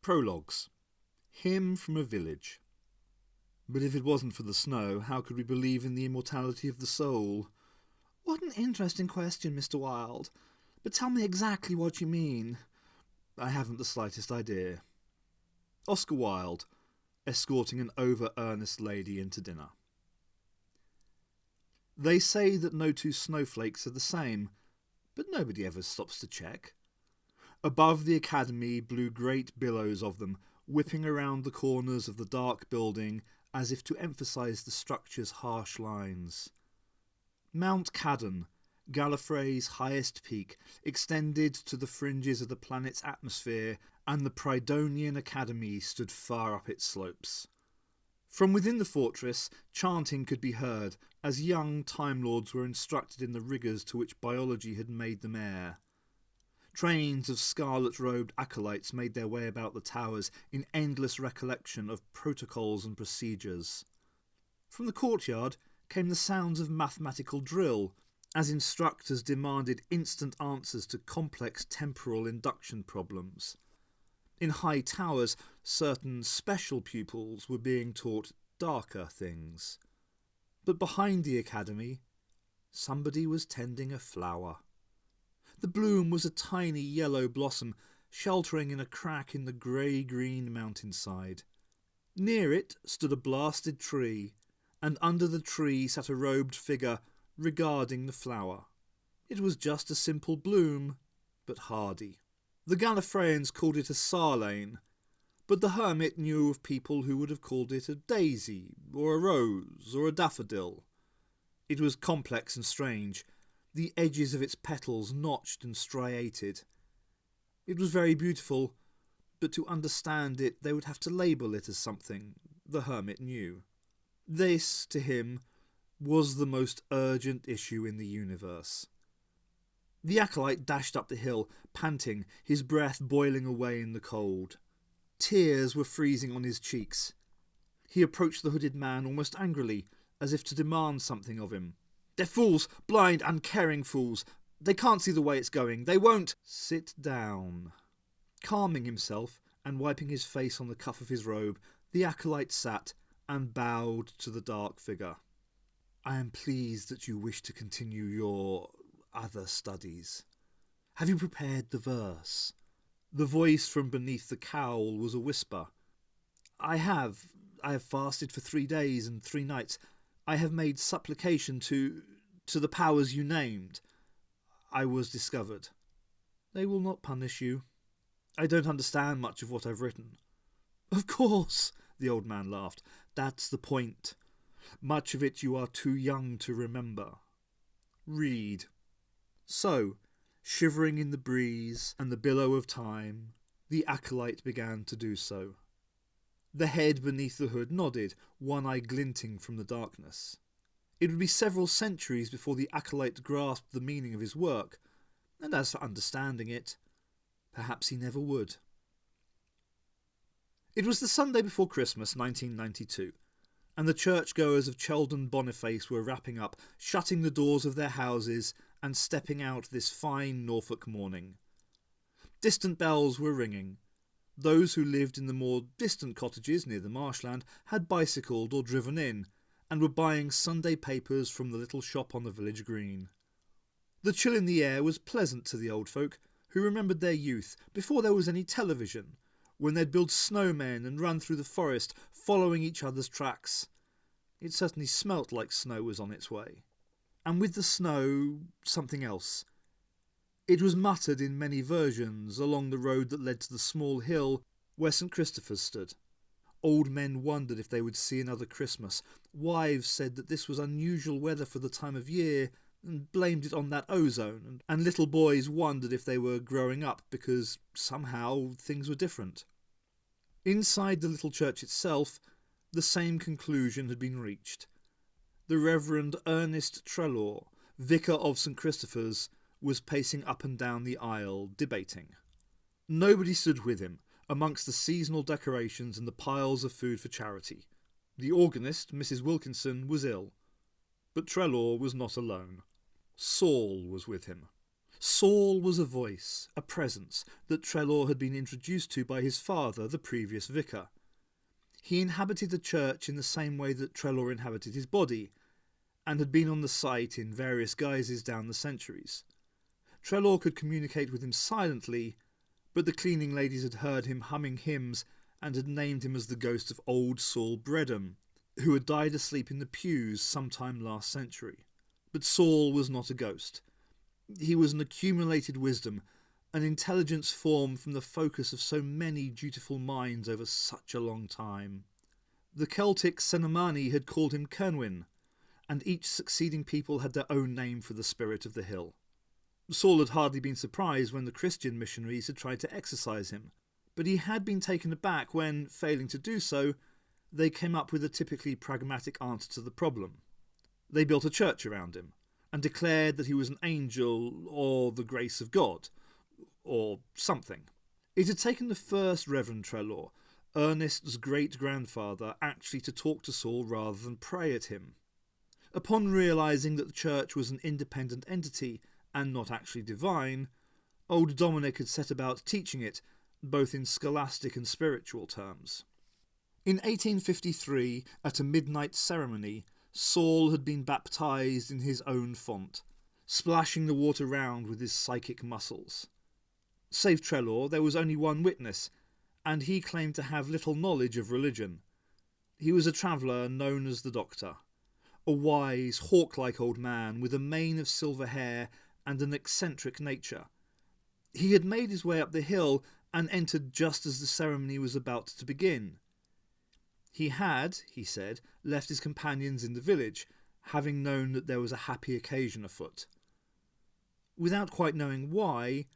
Prologues. Hymn from a Village. But if it wasn't for the snow, how could we believe in the immortality of the soul? What an interesting question, Mr. Wilde. But tell me exactly what you mean. I haven't the slightest idea. Oscar Wilde, escorting an over-earnest lady into dinner. They say that no two snowflakes are the same, but nobody ever stops to check. Above the academy blew great billows of them, whipping around the corners of the dark building as if to emphasise the structure's harsh lines. Mount Caddon, Gallifrey's highest peak, extended to the fringes of the planet's atmosphere, and the Prydonian Academy stood far up its slopes. From within the fortress, chanting could be heard as young Time Lords were instructed in the rigours to which biology had made them heir. Trains of scarlet-robed acolytes made their way about the towers in endless recollection of protocols and procedures. From the courtyard came the sounds of mathematical drill, as instructors demanded instant answers to complex temporal induction problems. In high towers, certain special pupils were being taught darker things. But behind the academy, somebody was tending a flower. The bloom was a tiny yellow blossom, sheltering in a crack in the grey-green mountainside. Near it stood a blasted tree, and under the tree sat a robed figure, regarding the flower. It was just a simple bloom, but hardy. The Gallifreyans called it a sarlane, but the hermit knew of people who would have called it a daisy, or a rose, or a daffodil. It was complex and strange, the edges of its petals notched and striated. It was very beautiful, but to understand it they would have to label it as something the hermit knew. This, to him, was the most urgent issue in the universe. The acolyte dashed up the hill, panting, his breath boiling away in the cold. Tears were freezing on his cheeks. He approached the hooded man almost angrily, as if to demand something of him. "They're fools, blind, uncaring fools. They can't see the way it's going. They won't—" "Sit down." Calming himself and wiping his face on the cuff of his robe, the acolyte sat and bowed to the dark figure. "I am pleased that you wish to continue your other studies. Have you prepared the verse?" The voice from beneath the cowl was a whisper. I have fasted for 3 days and 3 nights. I have made supplication to the powers you named. I was discovered. They will not punish you. I don't understand much of what I've written." "Of course," the old man laughed. "That's the point. Much of it you are too young to remember. Read." So, shivering in the breeze and the billow of time, the acolyte began to do so. The head beneath the hood nodded, one eye glinting from the darkness. It would be several centuries before the acolyte grasped the meaning of his work, and as for understanding it, perhaps he never would. It was the Sunday before Christmas, 1992, and the churchgoers of Cheldon Boniface were wrapping up, shutting the doors of their houses and stepping out this fine Norfolk morning. Distant bells were ringing. Those who lived in the more distant cottages near the marshland had bicycled or driven in, and were buying Sunday papers from the little shop on the village green. The chill in the air was pleasant to the old folk, who remembered their youth, before there was any television, when they'd build snowmen and run through the forest, following each other's tracks. It certainly smelt like snow was on its way. And with the snow, something else. It was muttered in many versions along the road that led to the small hill where St. Christopher's stood. Old men wondered if they would see another Christmas. Wives said that this was unusual weather for the time of year, and blamed it on that ozone, and little boys wondered if they were growing up because somehow things were different. Inside the little church itself, the same conclusion had been reached. The Reverend Ernest Trelaw, vicar of St. Christopher's, was pacing up and down the aisle, debating. Nobody stood with him, amongst the seasonal decorations and the piles of food for charity. The organist, Mrs. Wilkinson, was ill. But Trelaw was not alone. Saul was with him. Saul was a voice, a presence, that Trelaw had been introduced to by his father, the previous vicar. He inhabited the church in the same way that Trelaw inhabited his body, and had been on the site in various guises down the centuries. Trelaw could communicate with him silently, but the cleaning ladies had heard him humming hymns and had named him as the ghost of old Saul Bredham, who had died asleep in the pews sometime last century. But Saul was not a ghost. He was an accumulated wisdom, an intelligence formed from the focus of so many dutiful minds over such a long time. The Celtic Cenomani had called him Cernwyn, and each succeeding people had their own name for the spirit of the hill. Saul had hardly been surprised when the Christian missionaries had tried to exorcise him, but he had been taken aback when, failing to do so, they came up with a typically pragmatic answer to the problem. They built a church around him, and declared that he was an angel, or the grace of God, or something. It had taken the first Reverend Trelaw, Ernest's great-grandfather, actually to talk to Saul rather than pray at him. Upon realising that the church was an independent entity, and not actually divine, old Dominic had set about teaching it, both in scholastic and spiritual terms. In 1853, at a midnight ceremony, Saul had been baptised in his own font, splashing the water round with his psychic muscles. Save Trelaw, there was only one witness, and he claimed to have little knowledge of religion. He was a traveller known as the Doctor, a wise, hawk-like old man with a mane of silver hair and an eccentric nature. He had made his way up the hill and entered just as the ceremony was about to begin. He had, he said, left his companions in the village, having known that there was a happy occasion afoot. Without quite knowing why,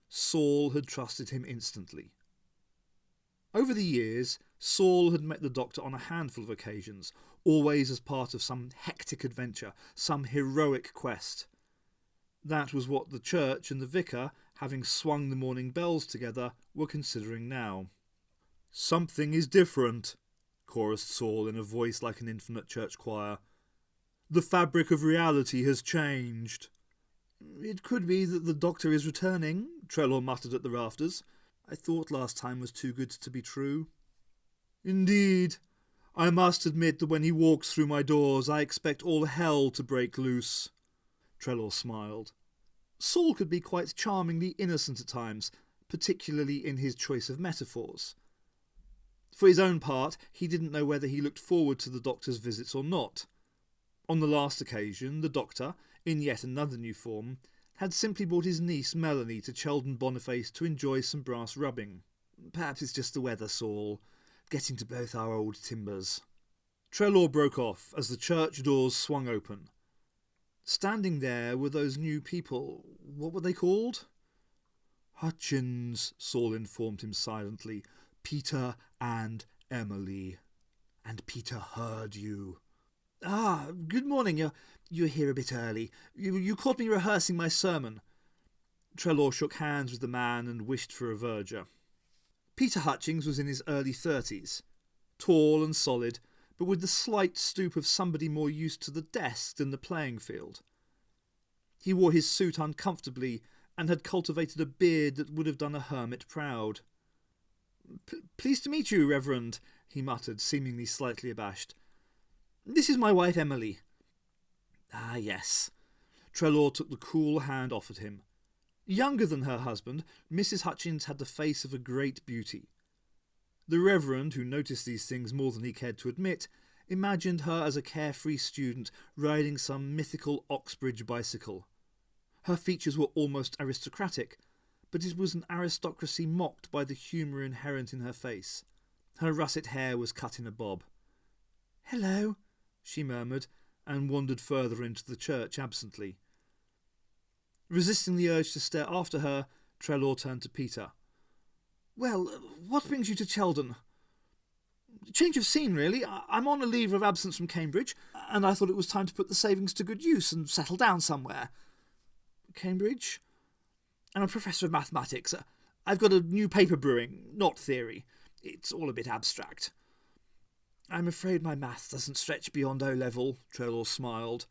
Saul had trusted him instantly. Over the years, Saul had met the Doctor on a handful of occasions, always as part of some hectic adventure, some heroic quest. That was what the church and the vicar, having swung the morning bells together, were considering now. "Something is different," chorused Saul in a voice like an infinite church choir. "The fabric of reality has changed." "It could be that the Doctor is returning," Trelaw muttered at the rafters. "I thought last time was too good to be true." "Indeed. I must admit that when he walks through my doors I expect all hell to break loose." Trelaw smiled. Saul could be quite charmingly innocent at times, particularly in his choice of metaphors. For his own part, he didn't know whether he looked forward to the Doctor's visits or not. On the last occasion, the Doctor, in yet another new form, had simply brought his niece Melanie to Cheldon Boniface to enjoy some brass rubbing. "Perhaps it's just the weather, Saul, getting to both our old timbers." Trelaw broke off as the church doors swung open. Standing there were those new people. What were they called? "Hutchins," Saul informed him silently. "Peter and Emily. And Peter heard you." "Ah, good morning. You're here a bit early. You caught me rehearsing my sermon." Trelaw shook hands with the man and wished for a verger. Peter Hutchings was in his early 30s, tall and solid, but with the slight stoop of somebody more used to the desk than the playing field. He wore his suit uncomfortably and had cultivated a beard that would have done a hermit proud. "Pleased to meet you, Reverend," he muttered, seemingly slightly abashed. "This is my wife Emily." "Ah, yes." Trelaw took the cool hand offered him. Younger than her husband, Mrs. Hutchins had the face of a great beauty. The Reverend, who noticed these things more than he cared to admit, imagined her as a carefree student riding some mythical Oxbridge bicycle. Her features were almost aristocratic, but it was an aristocracy mocked by the humour inherent in her face. Her russet hair was cut in a bob. "Hello," she murmured, and wandered further into the church absently. Resisting the urge to stare after her, Trelaw turned to Peter. "Well, what brings you to Cheldon?" "Change of scene, really. I'm on a leave of absence from Cambridge, and I thought it was time to put the savings to good use and settle down somewhere." "Cambridge?" "I'm a professor of mathematics. I've got a new paper brewing, not theory. It's all a bit abstract." "I'm afraid my math doesn't stretch beyond O-level," Trelaw smiled.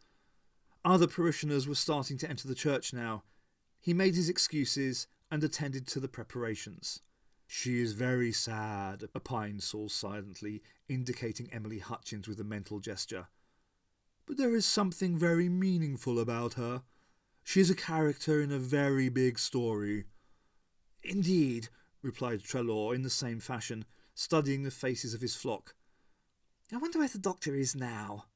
Other parishioners were starting to enter the church now. He made his excuses and attended to the preparations. "She is very sad," opined Saul silently, indicating Emily Hutchins with a mental gesture. "But there is something very meaningful about her. She is a character in a very big story." "Indeed," replied Trelaw in the same fashion, studying the faces of his flock. "I wonder where the doctor is now."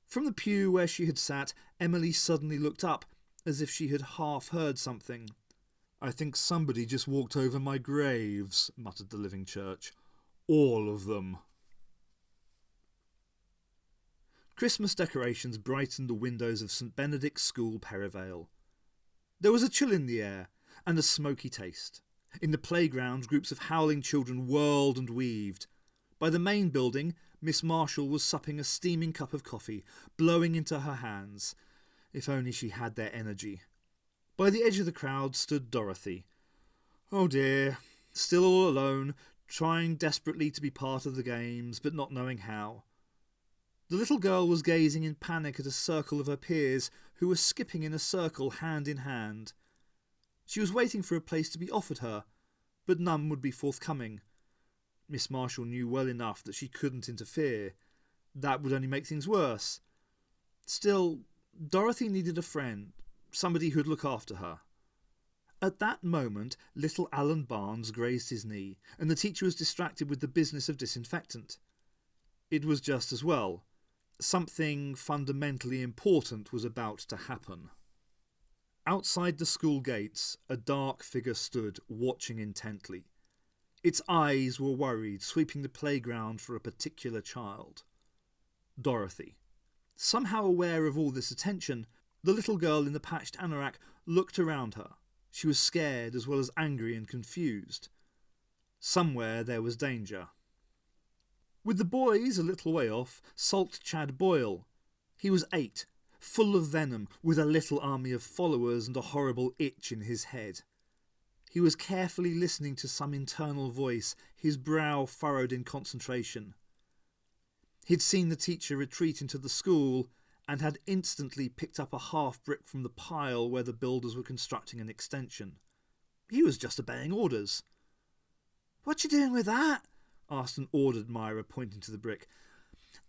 From the pew where she had sat, Emily suddenly looked up, as if she had half heard something. "I think somebody just walked over my graves," muttered the living church. "All of them." Christmas decorations brightened the windows of St. Benedict's School, Perivale. There was a chill in the air, and a smoky taste. In the playground, groups of howling children whirled and weaved. By the main building, Miss Marshall was supping a steaming cup of coffee, blowing into her hands. If only she had their energy. By the edge of the crowd stood Dorothy. Oh dear, still all alone, trying desperately to be part of the games, but not knowing how. The little girl was gazing in panic at a circle of her peers, who were skipping in a circle hand in hand. She was waiting for a place to be offered her, but none would be forthcoming. Miss Marshall knew well enough that she couldn't interfere. That would only make things worse. Still, Dorothy needed a friend, somebody who'd look after her. At that moment, little Alan Barnes grazed his knee, and the teacher was distracted with the business of disinfectant. It was just as well. Something fundamentally important was about to happen. Outside the school gates, a dark figure stood, watching intently. Its eyes were worried, sweeping the playground for a particular child. Dorothy. Somehow aware of all this attention, the little girl in the patched anorak looked around her. She was scared as well as angry and confused. Somewhere there was danger. With the boys a little way off, sulked Chad Boyle. He was 8, full of venom, with a little army of followers and a horrible itch in his head. He was carefully listening to some internal voice, his brow furrowed in concentration. He'd seen the teacher retreat into the school and had instantly picked up a half-brick from the pile where the builders were constructing an extension. He was just obeying orders. "What you doing with that?" asked an awed Myra, pointing to the brick.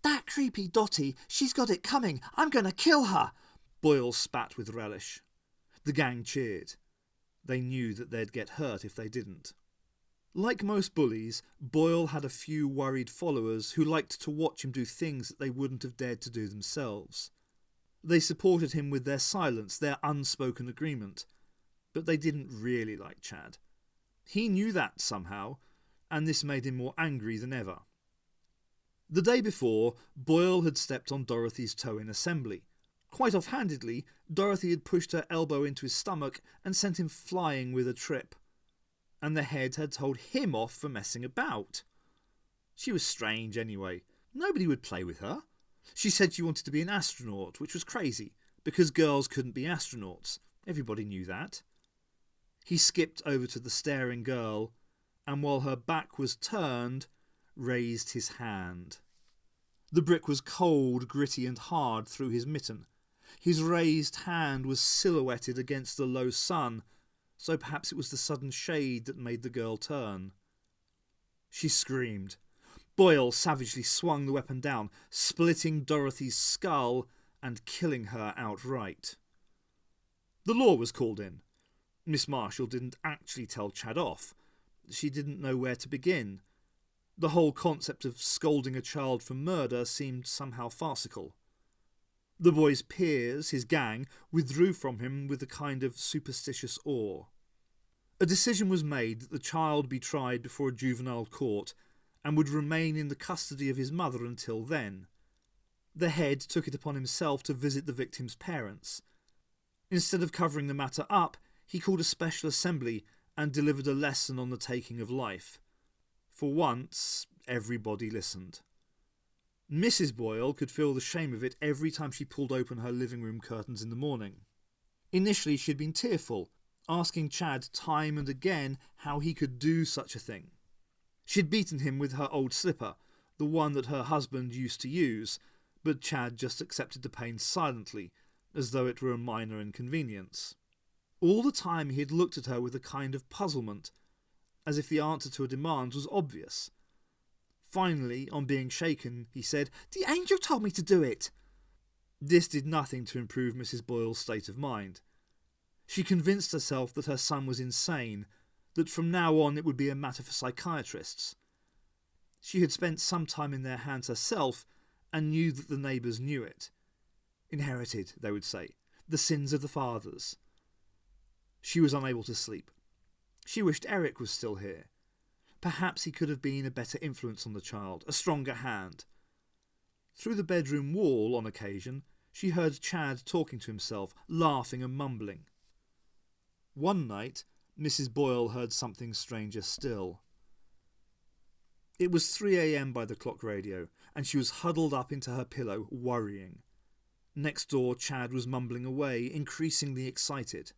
"That creepy Dotty, she's got it coming. I'm going to kill her." Boyle spat with relish. The gang cheered. They knew that they'd get hurt if they didn't. Like most bullies, Boyle had a few worried followers who liked to watch him do things that they wouldn't have dared to do themselves. They supported him with their silence, their unspoken agreement. But they didn't really like Chad. He knew that somehow, and this made him more angry than ever. The day before, Boyle had stepped on Dorothy's toe in assembly. Quite offhandedly, Dorothy had pushed her elbow into his stomach and sent him flying with a trip. And the head had told him off for messing about. She was strange anyway. Nobody would play with her. She said she wanted to be an astronaut, which was crazy, because girls couldn't be astronauts. Everybody knew that. He skipped over to the staring girl, and while her back was turned, raised his hand. The brick was cold, gritty and hard through his mitten. His raised hand was silhouetted against the low sun, so perhaps it was the sudden shade that made the girl turn. She screamed. Boyle savagely swung the weapon down, splitting Dorothy's skull and killing her outright. The law was called in. Miss Marshall didn't actually tell Chad off. She didn't know where to begin. The whole concept of scolding a child for murder seemed somehow farcical. The boy's peers, his gang, withdrew from him with a kind of superstitious awe. A decision was made that the child be tried before a juvenile court and would remain in the custody of his mother until then. The head took it upon himself to visit the victim's parents. Instead of covering the matter up, he called a special assembly and delivered a lesson on the taking of life. For once, everybody listened. Mrs. Boyle could feel the shame of it every time she pulled open her living room curtains in the morning. Initially she'd been tearful, asking Chad time and again how he could do such a thing. She'd beaten him with her old slipper, the one that her husband used to use, but Chad just accepted the pain silently, as though it were a minor inconvenience. All the time he had looked at her with a kind of puzzlement, as if the answer to her demands was obvious. Finally, on being shaken, he said, "The angel told me to do it." This did nothing to improve Mrs. Boyle's state of mind. She convinced herself that her son was insane, that from now on it would be a matter for psychiatrists. She had spent some time in their hands herself and knew that the neighbours knew it. Inherited, they would say, the sins of the fathers. She was unable to sleep. She wished Eric was still here. Perhaps he could have been a better influence on the child, a stronger hand. Through the bedroom wall, on occasion, she heard Chad talking to himself, laughing and mumbling. One night, Mrs. Boyle heard something stranger still. It was 3 a.m. by the clock radio, and she was huddled up into her pillow, worrying. Next door, Chad was mumbling away, increasingly excited.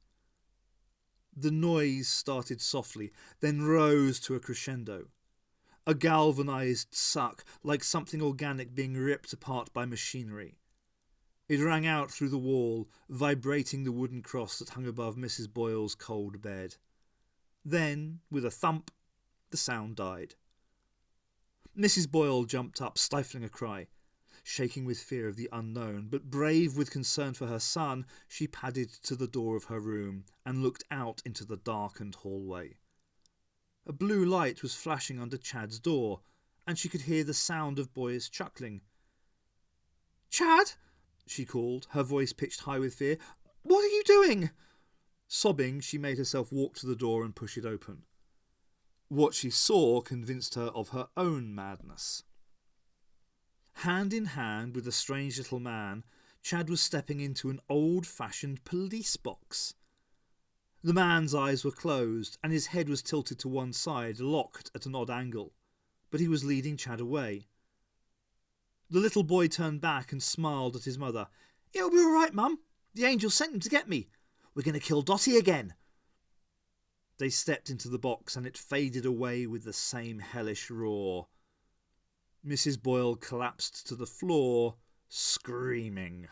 The noise started softly, then rose to a crescendo. A galvanised suck, like something organic being ripped apart by machinery. It rang out through the wall, vibrating the wooden cross that hung above Mrs. Boyle's cold bed. Then, with a thump, the sound died. Mrs. Boyle jumped up, stifling a cry. Shaking with fear of the unknown, but brave with concern for her son, she padded to the door of her room and looked out into the darkened hallway. A blue light was flashing under Chad's door, and she could hear the sound of boys chuckling. "Chad," she called, her voice pitched high with fear. "What are you doing?" Sobbing, she made herself walk to the door and push it open. What she saw convinced her of her own madness. Hand in hand with a strange little man, Chad was stepping into an old-fashioned police box. The man's eyes were closed, and his head was tilted to one side, locked at an odd angle, but he was leading Chad away. The little boy turned back and smiled at his mother. "It'll be all right, Mum. The angel sent him to get me. We're going to kill Dotty again." They stepped into the box, and it faded away with the same hellish roar. Mrs. Boyle collapsed to the floor, screaming.